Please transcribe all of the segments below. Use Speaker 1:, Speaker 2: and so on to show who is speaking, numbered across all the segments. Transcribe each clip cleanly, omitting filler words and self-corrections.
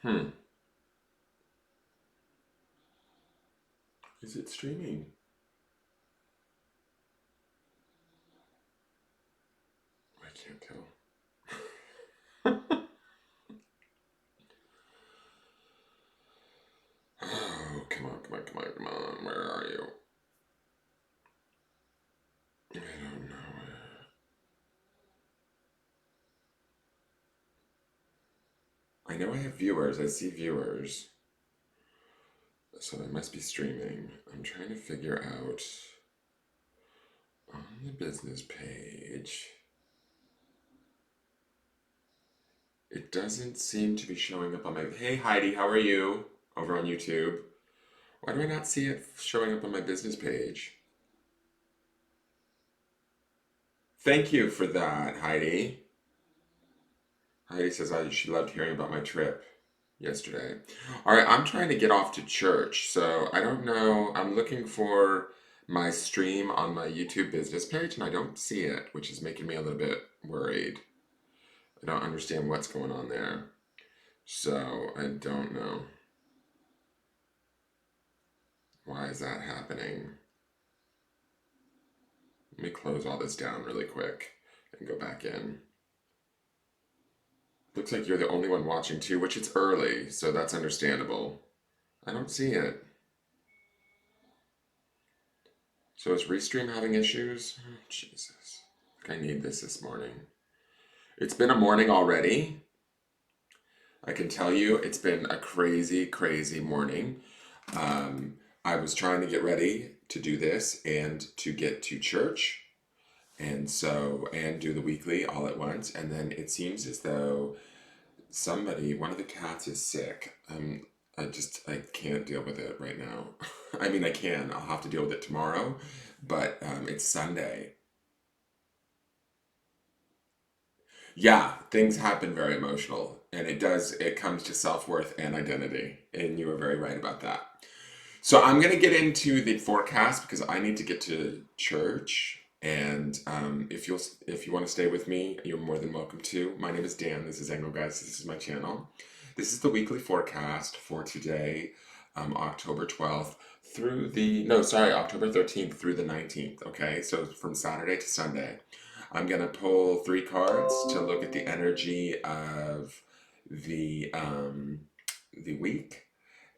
Speaker 1: Hmm. Is it streaming? I can't tell. Oh, come on, come on, come on, come on. Where are you? I don't know. I know I have viewers. I see viewers. So I must be streaming. I'm trying to figure out on the business page. It doesn't seem to be showing up on my. Hey Heidi, how are you? Over on YouTube. Why do I not see it showing up on my business page? Thank you for that, Heidi. Heidi says she loved hearing about my trip yesterday. All right, I'm trying to get off to church, so I don't know. I'm looking for my stream on my YouTube business page, and I don't see it, which is making me a little bit worried. I don't understand what's going on there, so I don't know. Why is that happening? Let me close all this down really quick and go back in. Looks like you're the only one watching too, which it's early, so that's understandable. I don't see it. So is Restream having issues? Oh, Jesus. I need this morning. It's been a morning already. I can tell you it's been a crazy, crazy morning. Um, I was trying to get ready to do this and to get to church and do the weekly all at once. And then it seems as though one of the cats is sick. I can't deal with it right now. I mean, I can. I'll have to deal with it tomorrow, but it's Sunday. Yeah, things have been very emotional, and it comes to self-worth and identity, and you were very right about that. So I'm going to get into the forecast because I need to get to church. And if you want to stay with me, you're more than welcome to. My name is Dan. This is Engelgeist. This is my channel. This is the weekly forecast for today, October 12th through the no, sorry, October 13th through the 19th. Okay, so from Saturday to Sunday. I'm gonna pull three cards to look at the energy of the week,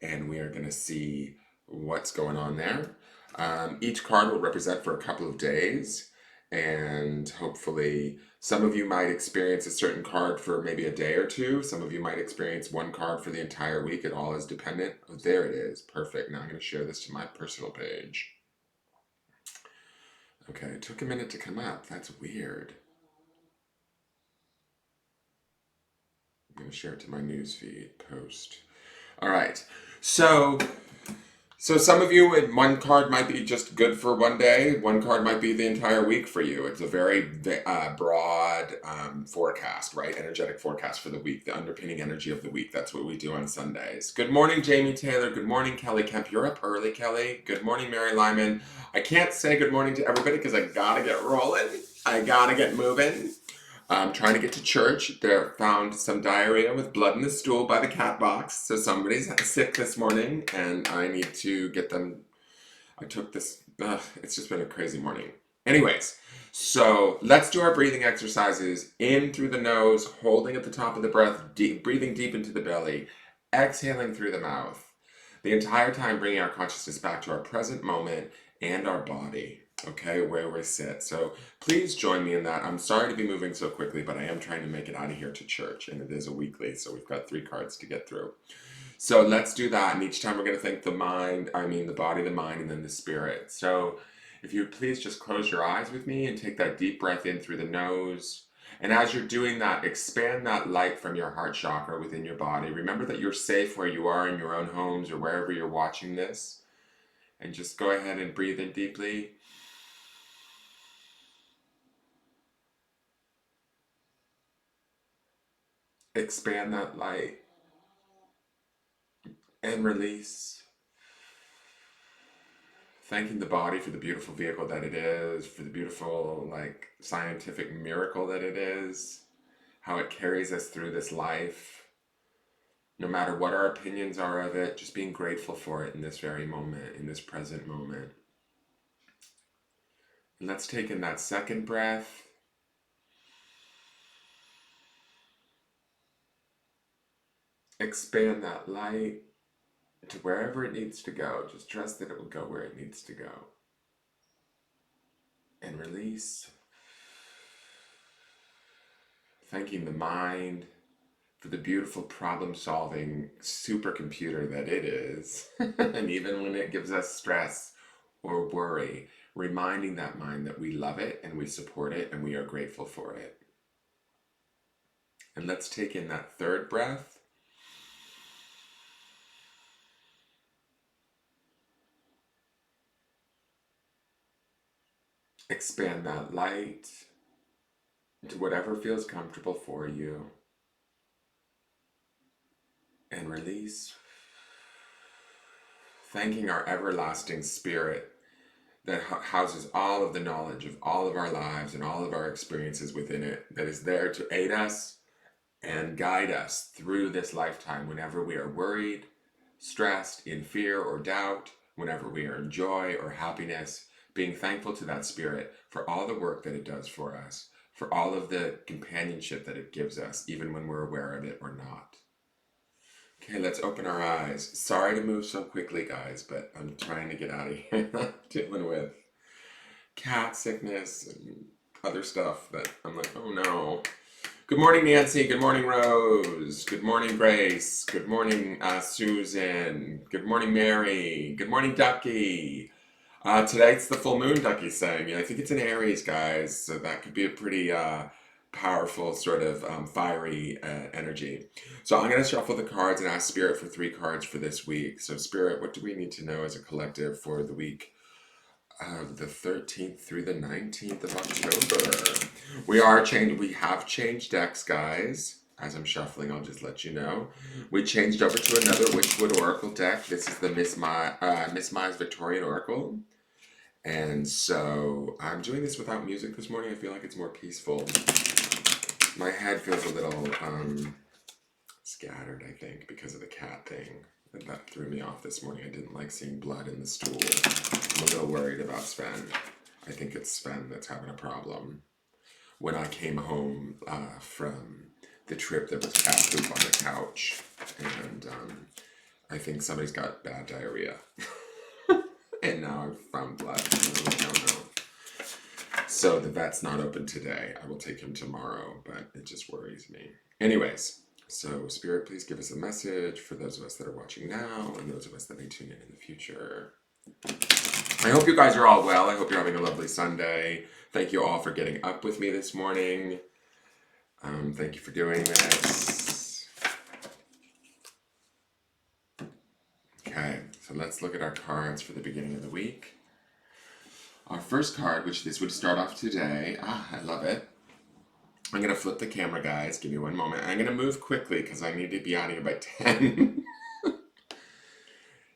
Speaker 1: and we are gonna see what's going on there. Each card will represent for a couple of days, and hopefully, some of you might experience a certain card for maybe a day or two. Some of you might experience one card for the entire week. It all is dependent. Oh, there it is. Perfect. Now I'm going to share this to my personal page. Okay, it took a minute to come up. That's weird. I'm going to share it to my newsfeed post. All right. So some of you, one card might be just good for one day. One card might be the entire week for you. It's a very broad forecast, right? Energetic forecast for the week, the underpinning energy of the week. That's what we do on Sundays. Good morning, Jamie Taylor. Good morning, Kelly Kemp. You're up early, Kelly. Good morning, Mary Lyman. I can't say good morning to everybody because I gotta get rolling. I gotta get moving. I'm trying to get to church. They found some diarrhea with blood in the stool by the cat box. So somebody's sick this morning, and I need to get them. I took this. It's just been a crazy morning. Anyways, so let's do our breathing exercises. In through the nose, holding at the top of the breath, breathing deep into the belly, exhaling through the mouth. The entire time bringing our consciousness back to our present moment and our body, okay, where we sit. So please join me in that. I'm sorry to be moving so quickly, but I am trying to make it out of here to church, and it is a weekly, so we've got three cards to get through. So let's do that, and each time we're going to thank the body, the mind, and then the spirit. So if you would please just close your eyes with me and take that deep breath in through the nose. And as you're doing that, expand that light from your heart chakra within your body. Remember that you're safe where you are in your own homes or wherever you're watching this. And just go ahead and breathe in deeply. Expand that light and release. Thanking the body for the beautiful vehicle that it is, for the beautiful, scientific miracle that it is, how it carries us through this life. no matter what our opinions are of it, just being grateful for it in this very moment, in this present moment. And let's take in that second breath. Expand that light to wherever it needs to go. Just trust that it will go where it needs to go. And release. Thanking the mind for the beautiful problem-solving supercomputer that it is. And even when it gives us stress or worry, reminding that mind that we love it and we support it and we are grateful for it. And let's take in that third breath. Expand that light to whatever feels comfortable for you. And release. Thanking our everlasting spirit that houses all of the knowledge of all of our lives and all of our experiences within it, that is there to aid us and guide us through this lifetime whenever we are worried, stressed, in fear or doubt, whenever we are in joy or happiness, being thankful to that spirit for all the work that it does for us, for all of the companionship that it gives us, even when we're aware of it or not. Okay, let's open our eyes. Sorry to move so quickly, guys, but I'm trying to get out of here. Dealing with cat sickness and other stuff that I'm like, oh no. Good morning, Nancy. Good morning, Rose. Good morning, Grace. Good morning, Susan. Good morning, Mary. Good morning, Ducky. Tonight's the full moon, Ducky's saying. I think it's in Aries, guys, so that could be a pretty powerful, sort of fiery energy. So I'm going to shuffle the cards and ask Spirit for 3 cards for this week. So, Spirit, what do we need to know as a collective for the week of the 13th through the 19th of October? We have changed decks, guys. As I'm shuffling, I'll just let you know. We changed over to another Witchwood Oracle deck. This is the Miss Mai's Victorian Oracle. And so I'm doing this without music this morning. I feel like it's more peaceful. My head feels a little scattered, I think, because of the cat thing. That threw me off this morning. I didn't like seeing blood in the stool. I'm a little worried about Sven. I think it's Sven that's having a problem. When I came home from the trip, there was cat poop on the couch. And I think somebody's got bad diarrhea. And now I've found blood. I don't know. So the vet's not open today. I will take him tomorrow, but it just worries me. Anyways, so Spirit, please give us a message for those of us that are watching now and those of us that may tune in the future. I hope you guys are all well. I hope you're having a lovely Sunday. Thank you all for getting up with me this morning. Thank you for doing this. Okay, so let's look at our cards for the beginning of the week. Our first card, which this would start off today. I love it. I'm going to flip the camera, guys. Give me one moment. I'm going to move quickly because I need to be out of here by 10.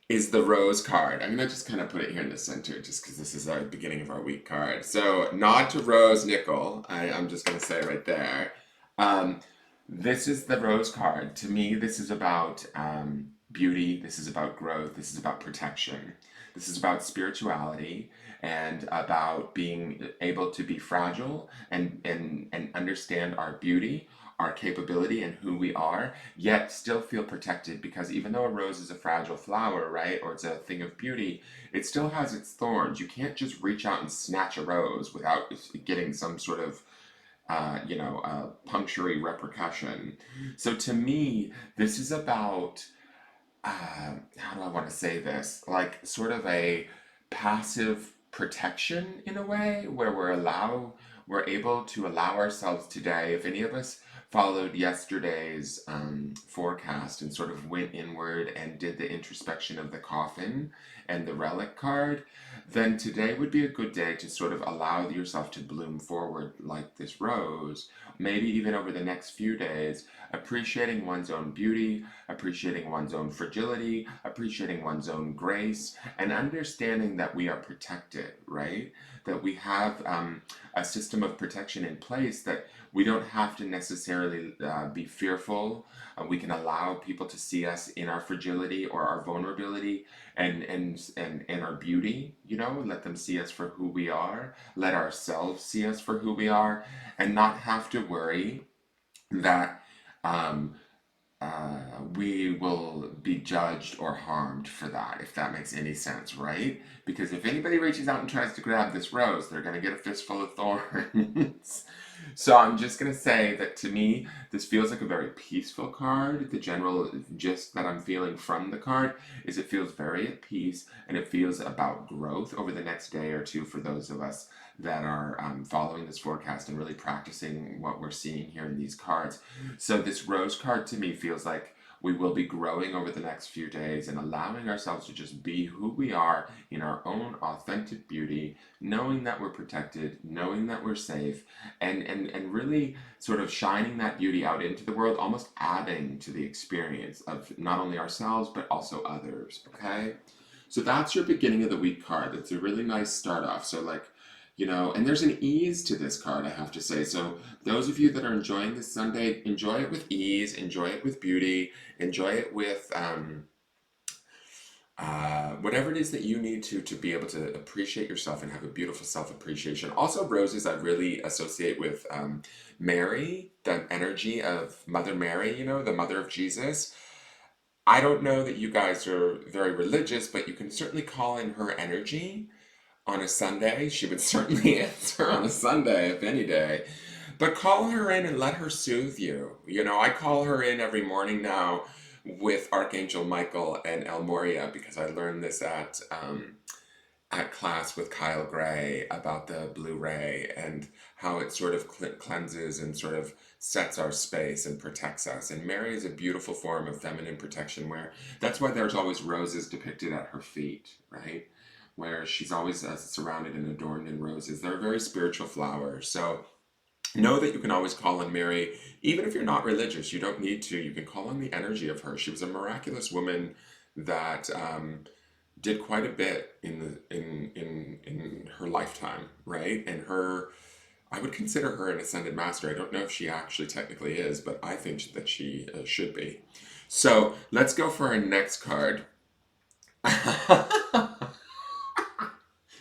Speaker 1: Is the Rose card. I'm going to just kind of put it here in the center just because this is our beginning of our week card. So, nod to Rose Nickel. I'm just going to say right there. This is the Rose card. To me, this is about beauty. This is about growth. This is about protection. This is about spirituality and about being able to be fragile and understand our beauty, our capability, and who we are, yet still feel protected, because even though a rose is a fragile flower, right, or it's a thing of beauty, it still has its thorns. You can't just reach out and snatch a rose without getting some sort of punctury repercussion. So to me, this is about how do I want to say this? Like sort of a passive protection in a way, where we're able to allow ourselves today. If any of us followed yesterday's forecast and sort of went inward and did the introspection of the coffin and the relic card, then today would be a good day to sort of allow yourself to bloom forward like this rose, maybe even over the next few days, appreciating one's own beauty, appreciating one's own fragility, appreciating one's own grace, and understanding that we are protected, right? That we have a system of protection in place that we don't have to necessarily be fearful. We can allow people to see us in our fragility or our vulnerability and our beauty, you know, let them see us for who we are, let ourselves see us for who we are, and not have to worry that um, we will be judged or harmed for that, if that makes any sense, right? Because if anybody reaches out and tries to grab this rose, they're going to get a fistful of thorns. So I'm just going to say that to me, this feels like a very peaceful card. The general gist that I'm feeling from the card is it feels very at peace and it feels about growth over the next day or two for those of us that are following this forecast and really practicing what we're seeing here in these cards. So this rose card to me feels like we will be growing over the next few days and allowing ourselves to just be who we are in our own authentic beauty, knowing that we're protected, knowing that we're safe, and really sort of shining that beauty out into the world, almost adding to the experience of not only ourselves but also others. Okay? So that's your beginning of the week card. It's a really nice start off. So like, you know, and there's an ease to this card, I have to say. So those of you that are enjoying this Sunday, enjoy it with ease, enjoy it with beauty, enjoy it with whatever it is that you need to be able to appreciate yourself and have a beautiful self appreciation. Also, roses I really associate with Mary, the energy of Mother Mary, you know, the mother of Jesus. I don't know that you guys are very religious, but you can certainly call in her energy on a Sunday. She would certainly answer on a Sunday, if any day. But call her in and let her soothe you. You know, I call her in every morning now with Archangel Michael and El Moria because I learned this at class with Kyle Gray about the blue ray and how it sort of cleanses and sort of sets our space and protects us. And Mary is a beautiful form of feminine protection where that's why there's always roses depicted at her feet, right? Where she's always surrounded and adorned in roses. They're a very spiritual flower. So know that you can always call on Mary, even if you're not religious. You don't need to. You can call on the energy of her. She was a miraculous woman that did quite a bit in her lifetime, right? And her, I would consider her an ascended master. I don't know if she actually technically is, but I think that she should be. So let's go for our next card.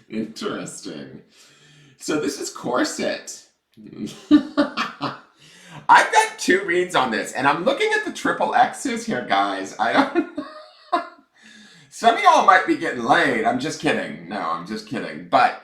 Speaker 1: Interesting. So this is corset. I've got two reads on this, and I'm looking at the triple X's here, guys. I don't. Some of y'all might be getting laid. I'm just kidding. No, I'm just kidding. But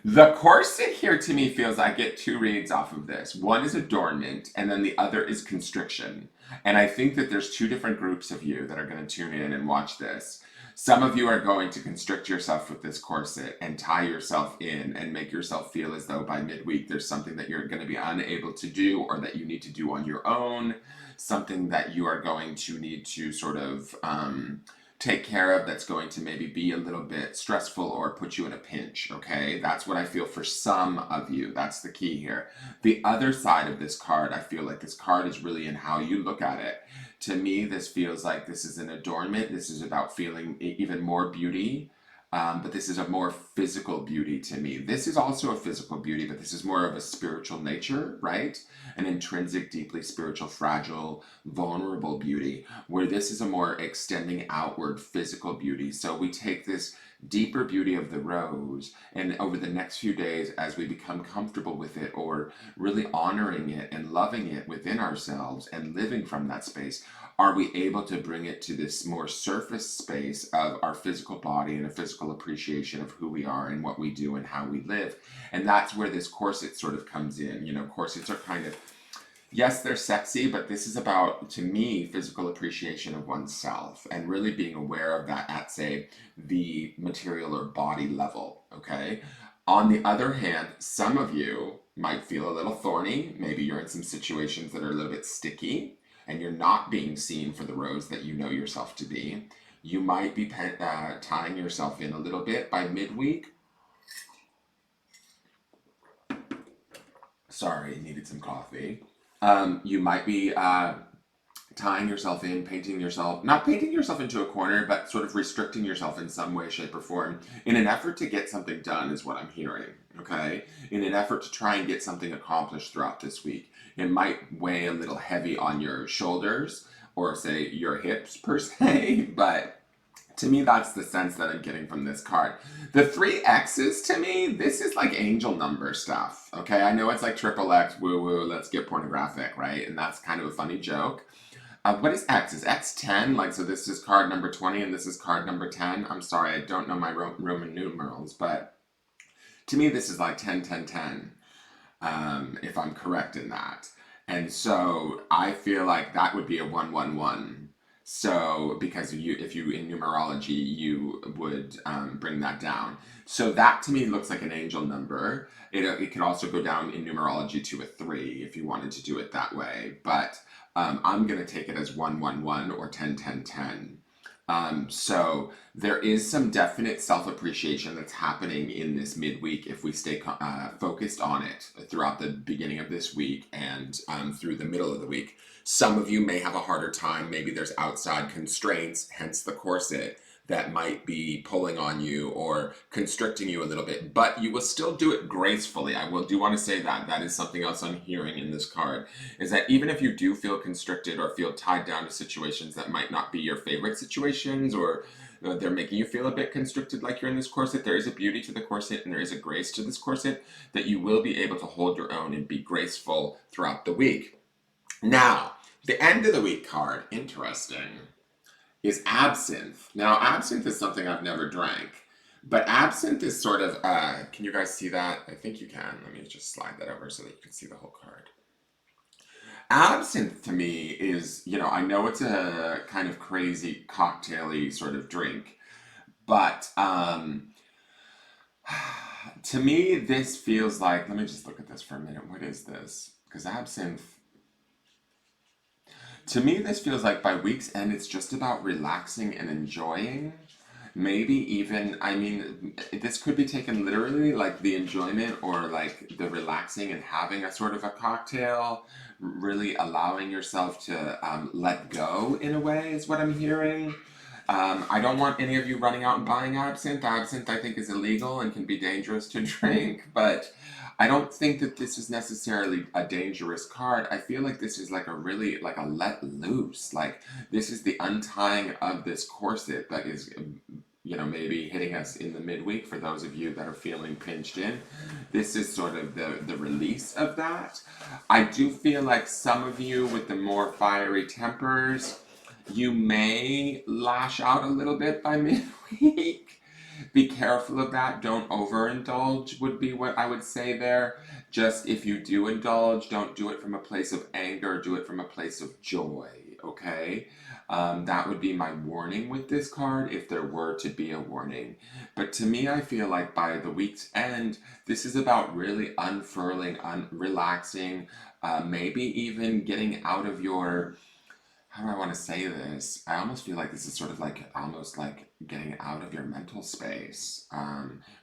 Speaker 1: the corset here to me feels I get two reads off of this. One is adornment, and then the other is constriction. And I think that there's two different groups of you that are going to tune in and watch this. Some of you are going to constrict yourself with this corset and tie yourself in and make yourself feel as though by midweek there's something that you're going to be unable to do or that you need to do on your own, something that you are going to need to sort of take care of that's going to maybe be a little bit stressful or put you in a pinch, okay? That's what I feel for some of you. That's the key here. The other side of this card, I feel like this card is really in how you look at it. To me, this feels like this is an adornment. This is about feeling even more beauty. But this is a more physical beauty to me. This is also a physical beauty, but this is more of a spiritual nature, right? An intrinsic, deeply spiritual, fragile, vulnerable beauty, where this is a more extending outward physical beauty. So we take this deeper beauty of the rose, and over the next few days, as we become comfortable with it or really honoring it and loving it within ourselves and living from that space, are we able to bring it to this more surface space of our physical body and a physical appreciation of who we are and what we do and how we live? And that's where this corset sort of comes in. You know, corsets are kind of, yes, they're sexy, but this is about, to me, physical appreciation of oneself and really being aware of that at, say, the material or body level, okay? On the other hand, some of you might feel a little thorny. Maybe you're in some situations that are a little bit sticky and you're not being seen for the rose that you know yourself to be. You might be tying yourself in a little bit by midweek. Sorry, needed some coffee. You might be tying yourself in, painting yourself, not painting yourself into a corner, but sort of restricting yourself in some way, shape, or form in an effort to get something done, is what I'm hearing, okay? In an effort to try and get something accomplished throughout this week. It might weigh a little heavy on your shoulders or, say, your hips per se, but to me, that's the sense that I'm getting from this card. The three X's, to me, this is like angel number stuff. Okay, I know it's like triple X, woo woo, let's get pornographic, right? And that's kind of a funny joke. What is X? Is X 10? Like, so this is card number 20 and this is card number 10? I'm sorry, I don't know my Roman numerals, but to me, this is like 10, 10, 10, if I'm correct in that. And so I feel like that would be a 111. So because if you in numerology, you would bring that down. So that to me looks like an angel number. It could also go down in numerology to a 3 if you wanted to do it that way. But I'm going to take it as 111 or 10, 10, 10. So there is some definite self-appreciation that's happening in this midweek if we stay focused on it throughout the beginning of this week and through the middle of the week. Some of you may have a harder time. Maybe there's outside constraints, hence the corset, that might be pulling on you or constricting you a little bit, but you will still do it gracefully. I do want to say that. That is something else I'm hearing in this card, is that even if you do feel constricted or feel tied down to situations that might not be your favorite situations, or they're making you feel a bit constricted like you're in this corset, there is a beauty to the corset and there is a grace to this corset that you will be able to hold your own and be graceful throughout the week. Now, the end of the week card, interesting, is absinthe. Now, absinthe is something I've never drank, but absinthe is sort of, can you guys see that? I think you can. Let me just slide that over so that you can see the whole card. Absinthe to me is, I know it's a kind of crazy cocktaily sort of drink, but to me, this feels like, let me just look at this for a minute. What is this? Because absinthe, to me, this feels like by week's end, it's just about relaxing and enjoying. Maybe even, I mean, this could be taken literally, like the enjoyment or like the relaxing and having a sort of a cocktail, really allowing yourself to let go in a way, is what I'm hearing. I don't want any of you running out and buying absinthe. Absinthe, I think, is illegal and can be dangerous to drink, but I don't think that this is necessarily a dangerous card. I feel like this is like a really, like a let loose. Like, this is the untying of this corset that is, maybe hitting us in the midweek for those of you that are feeling pinched in. This is sort of the release of that. I do feel like some of you with the more fiery tempers, you may lash out a little bit by midweek. Be careful of that. Don't overindulge would be what I would say there. Just if you do indulge, don't do it from a place of anger. Do it from a place of joy, okay? That would be my warning with this card, if there were to be a warning. But to me, I feel like by the week's end, this is about really unfurling, relaxing, maybe even getting out of your, how do I want to say this? I almost feel like this is sort of like almost like getting out of your mental space,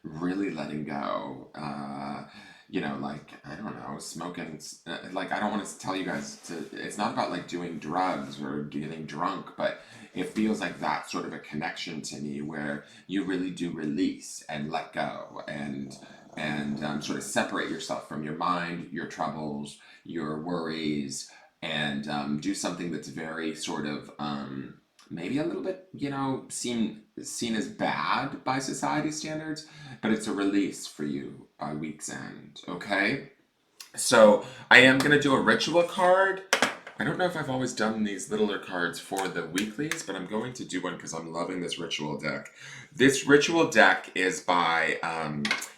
Speaker 1: really letting go. Like, I don't know, smoking. Like, I don't want to tell you guys to. It's not about like doing drugs or getting drunk, but it feels like that sort of a connection to me where you really do release and let go and sort of separate yourself from your mind, your troubles, your worries, and do something that's very sort of maybe a little bit, seen as bad by society standards, but it's a release for you by week's end, okay? So I am going to do a ritual card. I don't know if I've always done these littler cards for the weeklies, but I'm going to do one because I'm loving this ritual deck. This ritual deck is by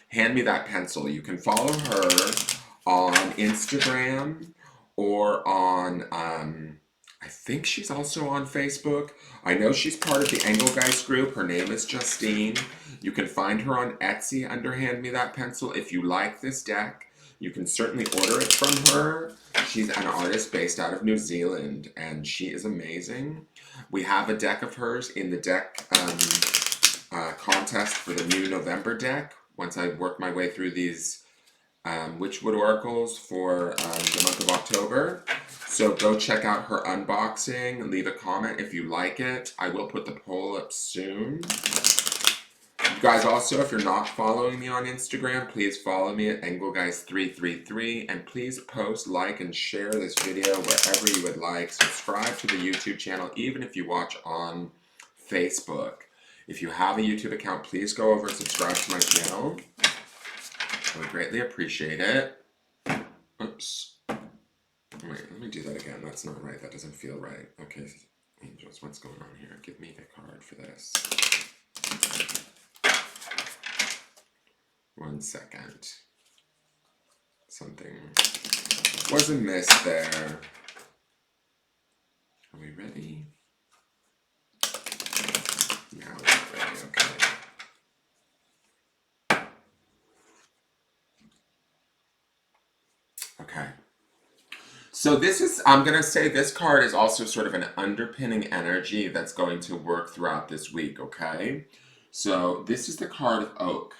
Speaker 1: Hand Me That Pencil. You can follow her on Instagram or on, I think she's also on Facebook. I know she's part of the Engelgeist group. Her name is Justine. You can find her on Etsy under Hand Me That Pencil. If you like this deck, you can certainly order it from her. She's an artist based out of New Zealand, and she is amazing. We have a deck of hers in the deck contest for the new November deck. Once I work my way through these Witchwood oracles for the month of October. So go check out her unboxing. Leave a comment if you like it. I will put the poll up soon. You guys also, if you're not following me on Instagram, please follow me at Engelgeist333, and please post, like, and share this video wherever you would like. Subscribe to the YouTube channel, even if you watch on Facebook. If you have a YouTube account, please go over and subscribe to my channel. I would greatly appreciate it. Oops. Wait, let me do that again. That's not right. That doesn't feel right. Okay, angels, what's going on here? Give me the card for this. 1 second. Something was amiss there. Are we ready? Now we're ready, okay. Okay. So this is, I'm going to say this card is also sort of an underpinning energy that's going to work throughout this week, okay? So this is the card of oak.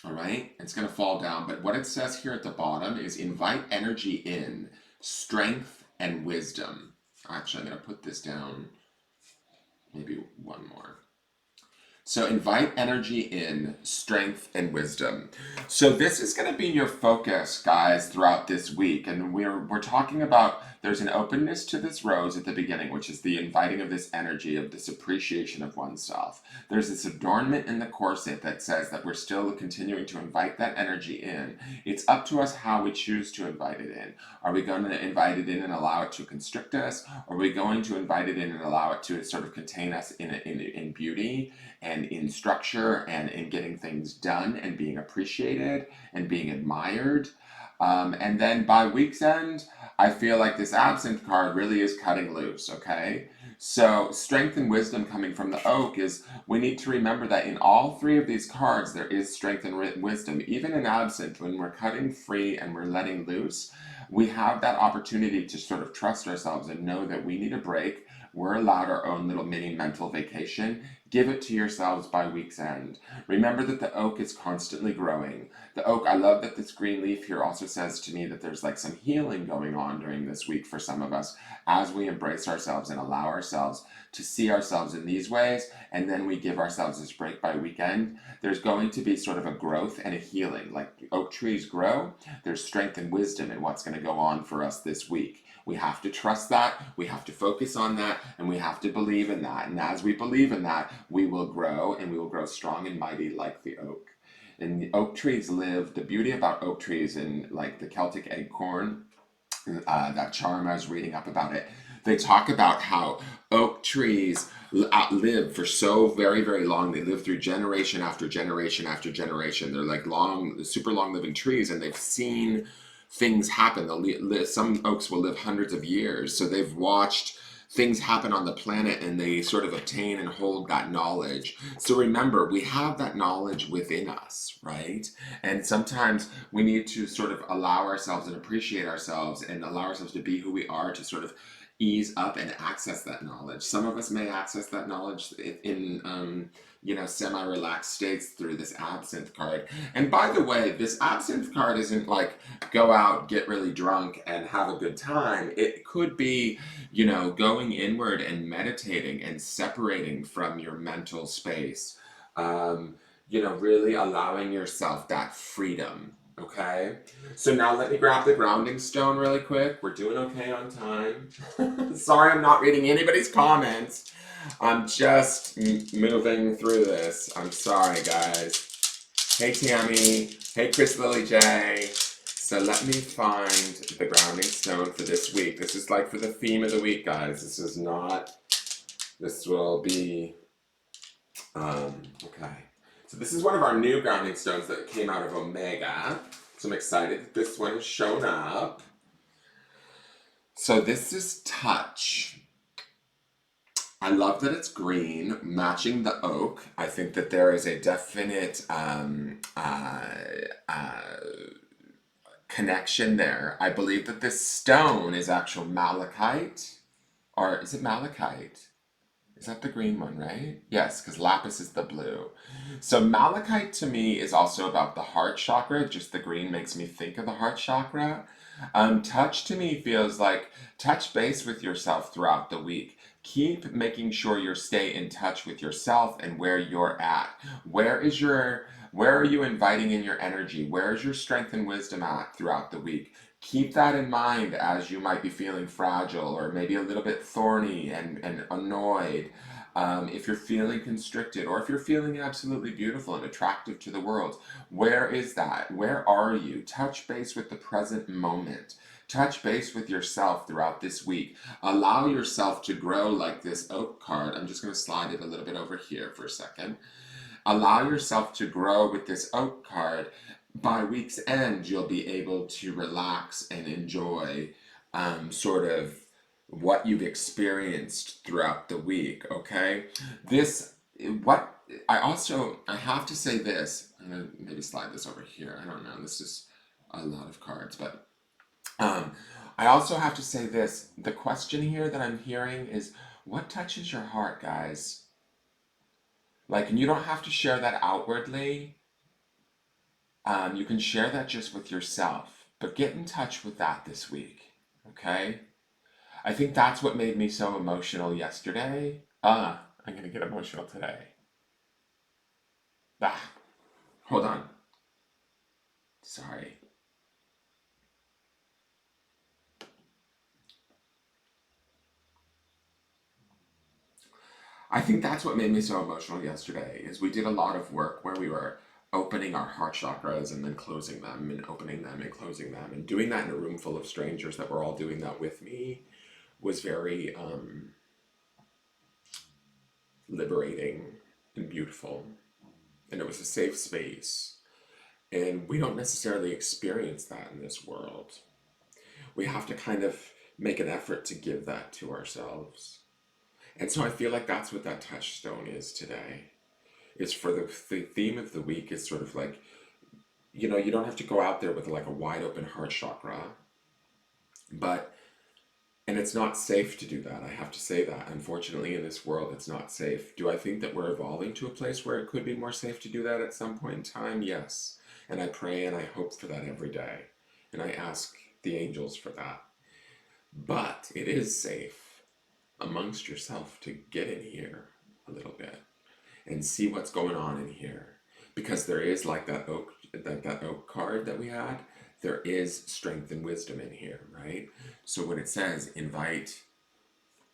Speaker 1: All right, it's going to fall down, but what it says here at the bottom is invite energy in, strength and wisdom. Actually, I'm going to put this down, maybe one more. So invite energy in, strength and wisdom. So this is going to be your focus, guys, throughout this week. And we're talking about, there's an openness to this rose at the beginning, which is the inviting of this energy, of this appreciation of oneself. There's this adornment in the corset that says that we're still continuing to invite that energy in. It's up to us how we choose to invite it in. Are we going to invite it in and allow it to constrict us? Or are we going to invite it in and allow it to sort of contain us in beauty and in structure and in getting things done and being appreciated and being admired? And then by week's end, I feel like this absinthe card really is cutting loose, okay? So strength and wisdom coming from the oak is, we need to remember that in all three of these cards, there is strength and wisdom. Even in absinthe, when we're cutting free and we're letting loose, we have that opportunity to sort of trust ourselves and know that we need a break. We're allowed our own little mini mental vacation. Give it to yourselves by week's end. Remember that the oak is constantly growing. The oak, I love that this green leaf here also says to me that there's like some healing going on during this week for some of us as we embrace ourselves and allow ourselves to see ourselves in these ways, and then we give ourselves this break by weekend. There's going to be sort of a growth and a healing. Like oak trees grow, there's strength and wisdom in what's going to go on for us this week. We have to trust that, we have to focus on that, and we have to believe in that. And as we believe in that, we will grow, and we will grow strong and mighty like the oak. And the oak trees live, the beauty about oak trees in like the Celtic acorn, that charm I was reading up about it, they talk about how oak trees live for so very, very long. They live through generation after generation after generation. They're like long, super long living trees, and they've seen things happen. Some oaks will live hundreds of years, so they've watched things happen on the planet, and they sort of obtain and hold that knowledge. So remember, we have that knowledge within us, right? And sometimes we need to sort of allow ourselves and appreciate ourselves and allow ourselves to be who we are, to sort of ease up and access that knowledge. Some of us may access that knowledge in semi-relaxed states through this absinthe card. And by the way, this absinthe card isn't like go out, get really drunk, and have a good time. It could be, going inward and meditating and separating from your mental space. Really allowing yourself that freedom. Okay, so now let me grab the grounding stone really quick. We're doing okay on time. Sorry, I'm not reading anybody's comments. I'm just moving through this. I'm sorry, guys. Hey, Tammy. Hey, Chris Lily J. So let me find the grounding stone for this week. This is like for the theme of the week, guys. This will be, okay. So this is one of our new grounding stones that came out of Omega. So I'm excited that this one has shown up. So this is Touch. I love that it's green, matching the oak. I think that there is a definite connection there. I believe that this stone is actual malachite. Or is it malachite? Is that the green one, right? Yes, because lapis is the blue. So malachite to me is also about the heart chakra. Just the green makes me think of the heart chakra. Touch to me feels like touch base with yourself throughout the week. Keep making sure you stay in touch with yourself and where you're at. Where are you inviting in your energy? Where is your strength and wisdom at throughout the week? Keep that in mind as you might be feeling fragile or maybe a little bit thorny and annoyed. If you're feeling constricted or if you're feeling absolutely beautiful and attractive to the world, where is that? Where are you? Touch base with the present moment. Touch base with yourself throughout this week. Allow yourself to grow like this oak card. I'm just going to slide it a little bit over here for a second. Allow yourself to grow with this oak card. By week's end, you'll be able to relax and enjoy sort of what you've experienced throughout the week. Okay, this what I have to say this. I'm gonna maybe slide this over here. I don't know. This is a lot of cards, but um, I also have to say this. The question here that I'm hearing is, what touches your heart, guys? Like, and you don't have to share that outwardly. You can share that just with yourself, but get in touch with that this week, okay? I think that's what made me so emotional yesterday. I'm gonna get emotional today. Ah, hold on. Sorry. I think that's what made me so emotional yesterday is we did a lot of work where we were opening our heart chakras and then closing them and opening them and closing them and doing that in a room full of strangers that were all doing that with me was very liberating and beautiful. And it was a safe space. And we don't necessarily experience that in this world. We have to kind of make an effort to give that to ourselves. And so I feel like that's what that touchstone is today. Is for the theme of the week is sort of like, you don't have to go out there with like a wide open heart chakra, but and it's not safe to do that. I have to say that. Unfortunately, in this world, it's not safe. Do I think that we're evolving to a place where it could be more safe to do that at some point in time? Yes. And I pray and I hope for that every day. And I ask the angels for that. But it is safe amongst yourself to get in here a little bit and see what's going on in here. Because there is like that oak card that we had, there is strength and wisdom in here, right? So when it says invite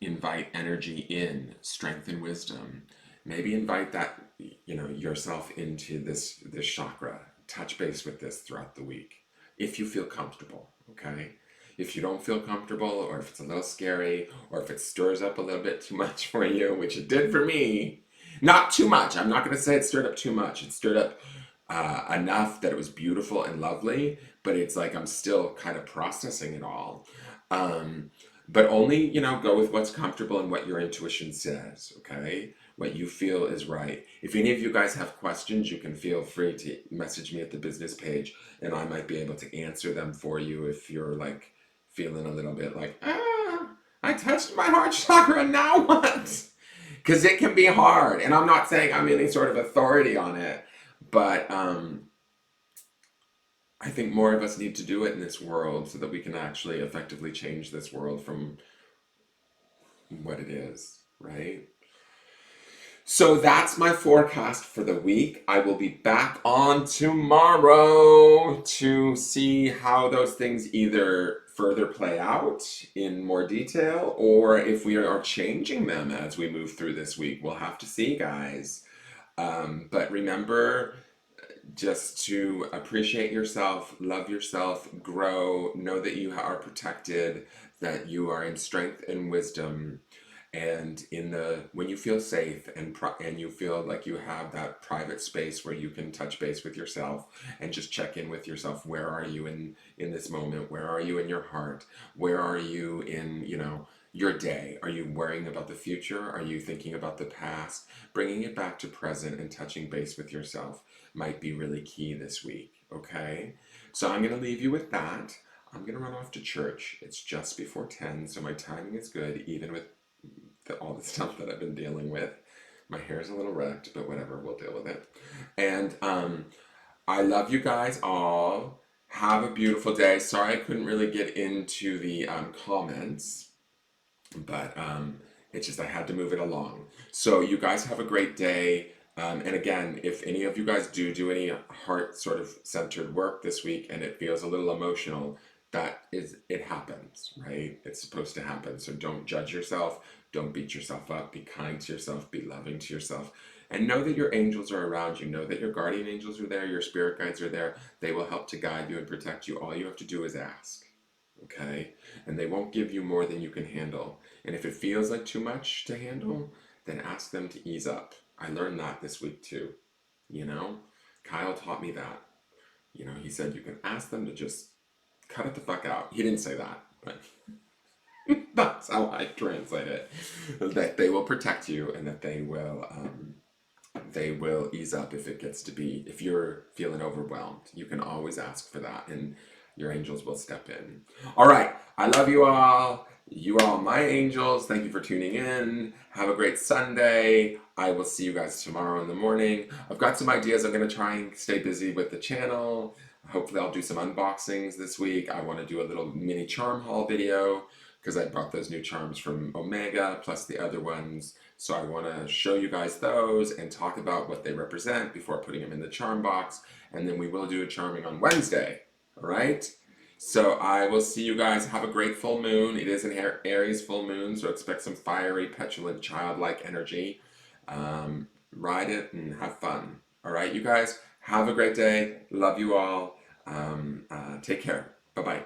Speaker 1: energy in, strength and wisdom, maybe invite that, yourself into this chakra. Touch base with this throughout the week if you feel comfortable, okay? If you don't feel comfortable, or if it's a little scary, or if it stirs up a little bit too much for you, which it did for me, not too much. I'm not going to say it stirred up too much. It stirred up enough that it was beautiful and lovely, but it's like I'm still kind of processing it all. Um, but only, go with what's comfortable and what your intuition says, okay? What you feel is right. If any of you guys have questions, you can feel free to message me at the business page, and I might be able to answer them for you if you're like feeling a little bit like, I touched my heart chakra, now what? Because it can be hard, and I'm not saying I'm any sort of authority on it, but I think more of us need to do it in this world so that we can actually effectively change this world from what it is, right? So that's my forecast for the week. I will be back on tomorrow to see how those things either further play out in more detail or if we are changing them as we move through this week. We'll have to see, guys. But remember just to appreciate yourself, love yourself, grow, know that you are protected, that you are in strength and wisdom, and in the when you feel safe and you feel like you have that private space where you can touch base with yourself and just check in with yourself. Where are you in this moment? Where are you in your heart? Where are you in, your day? Are you worrying about the future? Are you thinking about the past? Bringing it back to present and touching base with yourself might be really key this week, okay? So I'm going to leave you with that. I'm going to run off to church. It's just before 10, so my timing is good, even with all the stuff that I've been dealing with. My hair is a little wrecked, but whatever, we'll deal with it. And I love you guys all. Have a beautiful day. Sorry I couldn't really get into the comments, but it's just I had to move it along. So you guys have a great day. And again, if any of you guys do any heart sort of centered work this week and it feels a little emotional, it happens, right? It's supposed to happen. So don't judge yourself. Don't beat yourself up. Be kind to yourself. Be loving to yourself. And know that your angels are around you. Know that your guardian angels are there. Your spirit guides are there. They will help to guide you and protect you. All you have to do is ask. Okay? And they won't give you more than you can handle. And if it feels like too much to handle, then ask them to ease up. I learned that this week too. You know? Kyle taught me that. You know, he said you can ask them to just cut it the fuck out. He didn't say that, but that's how I translate it. That they will protect you and that they will ease up if it gets to be, if you're feeling overwhelmed. You can always ask for that and your angels will step in. All right. I love you all. You are all my angels. Thank you for tuning in. Have a great Sunday. I will see you guys tomorrow in the morning. I've got some ideas. I'm going to try and stay busy with the channel. Hopefully I'll do some unboxings this week. I want to do a little mini charm haul video because I brought those new charms from Omega plus the other ones. So I want to show you guys those and talk about what they represent before putting them in the charm box. And then we will do a charming on Wednesday. All right? So I will see you guys. Have a great full moon. It is an Aries full moon, so expect some fiery, petulant, childlike energy. Ride it and have fun. All right, you guys. Have a great day. Love you all. Take care. Bye-bye.